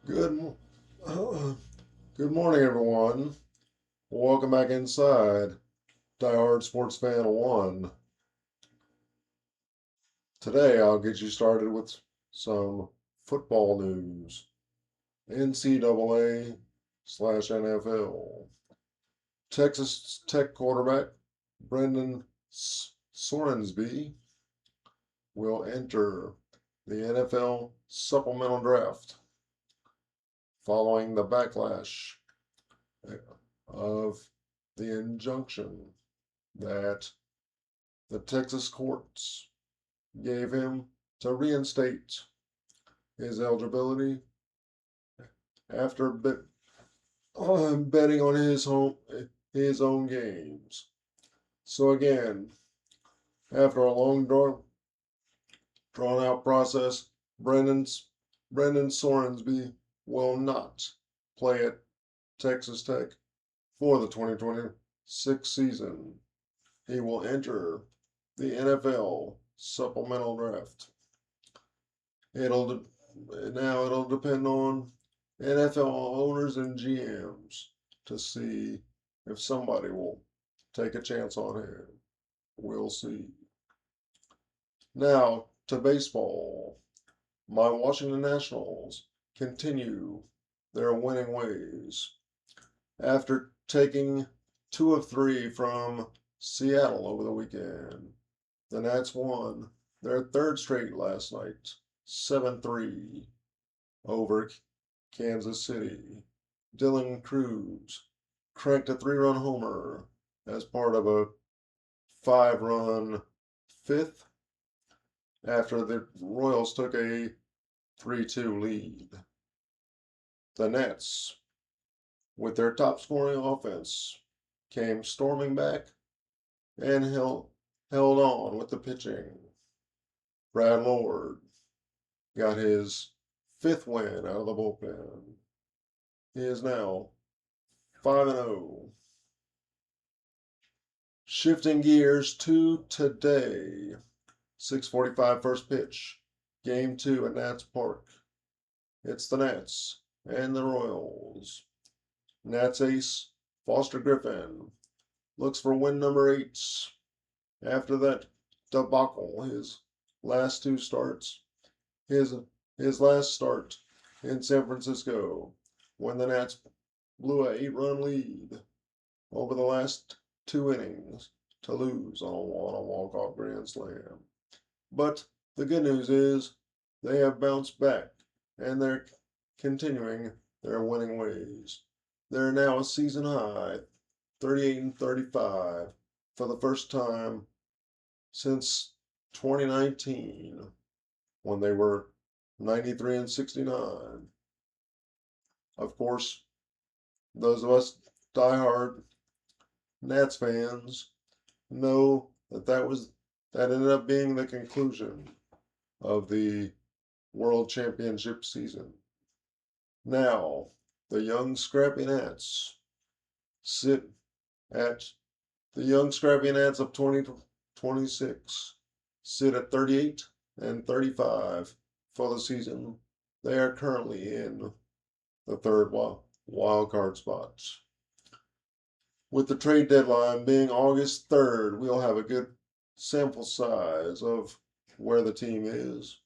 Good, good morning, everyone. Welcome back inside Die Hard Sports Fan 1. Today, I'll get you started with some football news. NCAA/NFL. Texas Tech quarterback Brendan Sorensby will enter the NFL supplemental draft following the backlash of the injunction that the Texas courts gave him to reinstate his eligibility after betting on his own games. So again, after a long drawn out process, Brendan Sorensby will not play at Texas Tech for the 2026 season. He will enter the NFL supplemental draft. It'll it'll depend on NFL owners and GMs to see if somebody will take a chance on him. We'll see. Now to baseball. My Washington Nationals continue their winning ways after taking two of three from Seattle over the weekend. The Nats won their third straight last night, 7-3 over Kansas City. Dylan Cruz cranked a three-run homer as part of a five-run fifth after the Royals took a 3-2 lead. The Nets, with their top scoring offense, came storming back and held on with the pitching. Brad Lord got his fifth win out of the bullpen. He is now 5-0. Shifting gears to today, 6:45 first pitch, Game 2 at Nats Park. It's the Nats and the Royals. Nats ace Foster Griffin looks for win number 8 after that debacle. Last two starts, his his last start in San Francisco when the Nats blew a 8-run lead over the last two innings to lose on a walk-off grand slam. But the good news is they have bounced back and they're continuing their winning ways. They're now a season high 38-35 for the first time since 2019 when they were 93-69. Of course, those of us diehard Nats fans know that ended up being the conclusion of the World Championship season. Now, the young scrappy Nats sit at the young scrappy Nats of 2026 sit at 38-35 for the season. They are currently in the third wild card spot. With the trade deadline being August 3rd, we'll have a good sample size of where the team is.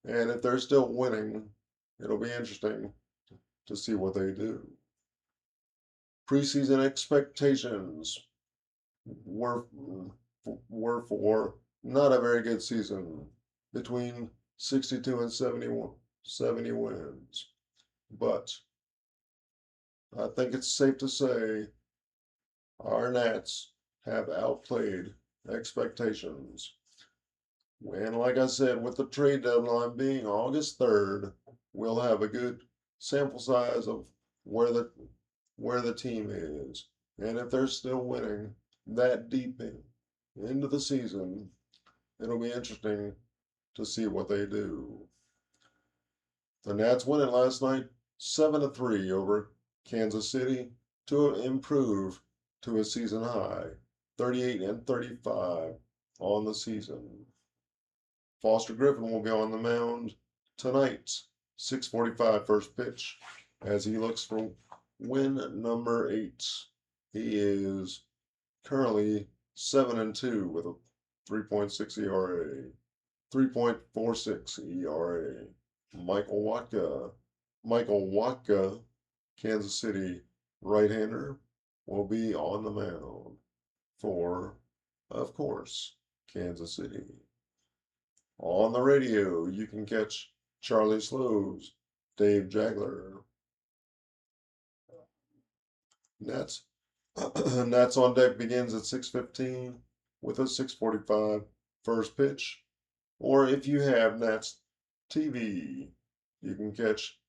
And if they're still winning, it'll be interesting to see what they do. Preseason expectations were for not a very good season, between 62 and 70 wins. But I think it's safe to say our Nats have outplayed expectations. And like I said, with the trade deadline being August 3rd, we'll have a good sample size of where the team is. And if they're still winning that deep into the season, it'll be interesting to see what they do. The Nats won it last night 7-3 over Kansas City to improve to a season high 38-35 on the season. Foster Griffin will be on the mound tonight, 6:45 first pitch as he looks for win number 8. He is currently 7-2 with a 3.6 ERA, 3.46 ERA. Michael Watka. Michael Watka, Kansas City right-hander, will be on the mound for, of course, Kansas City. On the radio, you can catch Charlie Slows, Dave Jagler. Nats Nats on deck begins at 6:15 with a 6:45 first pitch. Or if you have Nats TV, you can catch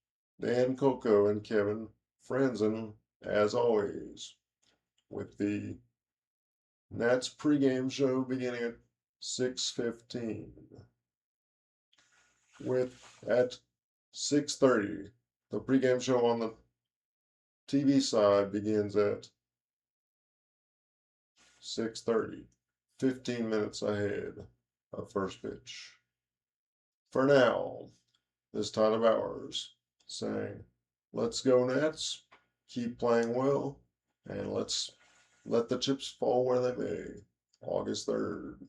Dan Coco and Kevin Franzen, as always, with the Nats pregame show beginning at 6:15. With at 6:30, the pregame show on the TV side begins at 6:30, 15 minutes ahead of first pitch. For now, this Tyler Bowers saying, let's go Nats, keep playing well, and let's let the chips fall where they may. August 3rd.